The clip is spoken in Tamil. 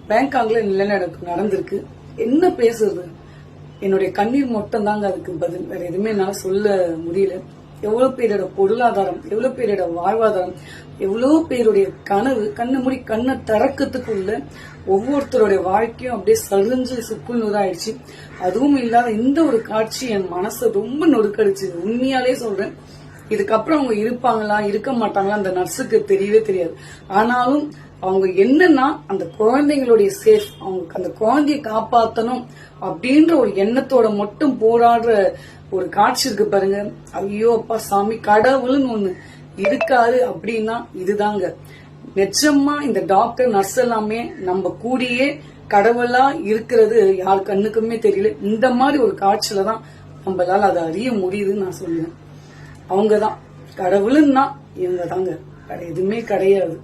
பேங்காக்ல நடந்திருக்கு. என்ன பேசுறது, என்னுடைய கண்ணீர் மட்டும் தாங்க அதுக்கு பதில். வேற எதுவுமே என்னால சொல்ல முடியல. எவ்வளவு பேரோட பொருளாதாரம், எவ்வளவு பேரோட வாழ்வாதாரம், எவ்வளவு பேருடைய கனவு கண்ணு மூடி கண்ணை திறக்கத்துக்குள்ள ஒவ்வொருத்தருடைய வாழ்க்கையும் அப்படியே சரிஞ்சு சுக்குள் நூறாயிடுச்சு. அதுவும் இல்லாத இந்த ஒரு காட்சி என் மனசை ரொம்ப நொறுக்கடிச்சு. உண்மையாலே சொல்றேன், இதுக்கப்புறம் அவங்க இருப்பாங்களா இருக்க மாட்டாங்களா அந்த நர்ஸுக்கு தெரியவே தெரியாது. ஆனாலும் அவங்க என்னன்னா அந்த குழந்தைங்களுடைய சேஃப், அவங்க அந்த குழந்தைய காப்பாத்தணும் அப்படின்ற ஒரு எண்ணத்தோட மட்டும் போராடுற ஒரு காட்சி இருக்கு பாருங்க. ஐயோ அப்பா சாமி, கடவுள்னு ஒண்ணு இருக்காரு அப்படின்னா இதுதாங்க. நிச்சயமா இந்த டாக்டர் நர்ஸ் எல்லாமே நம்ம கூடியே கடவுளா இருக்கிறது யார் கண்ணுக்குமே தெரியல. இந்த மாதிரி ஒரு காட்சியில தான் நம்மளால அதை அறிய முடியுதுன்னு நான் சொல்லுவேன். அவங்கதான் கடவுளுன்னா இவங்க தாங்க, வேற எதுவுமே கிடையாது.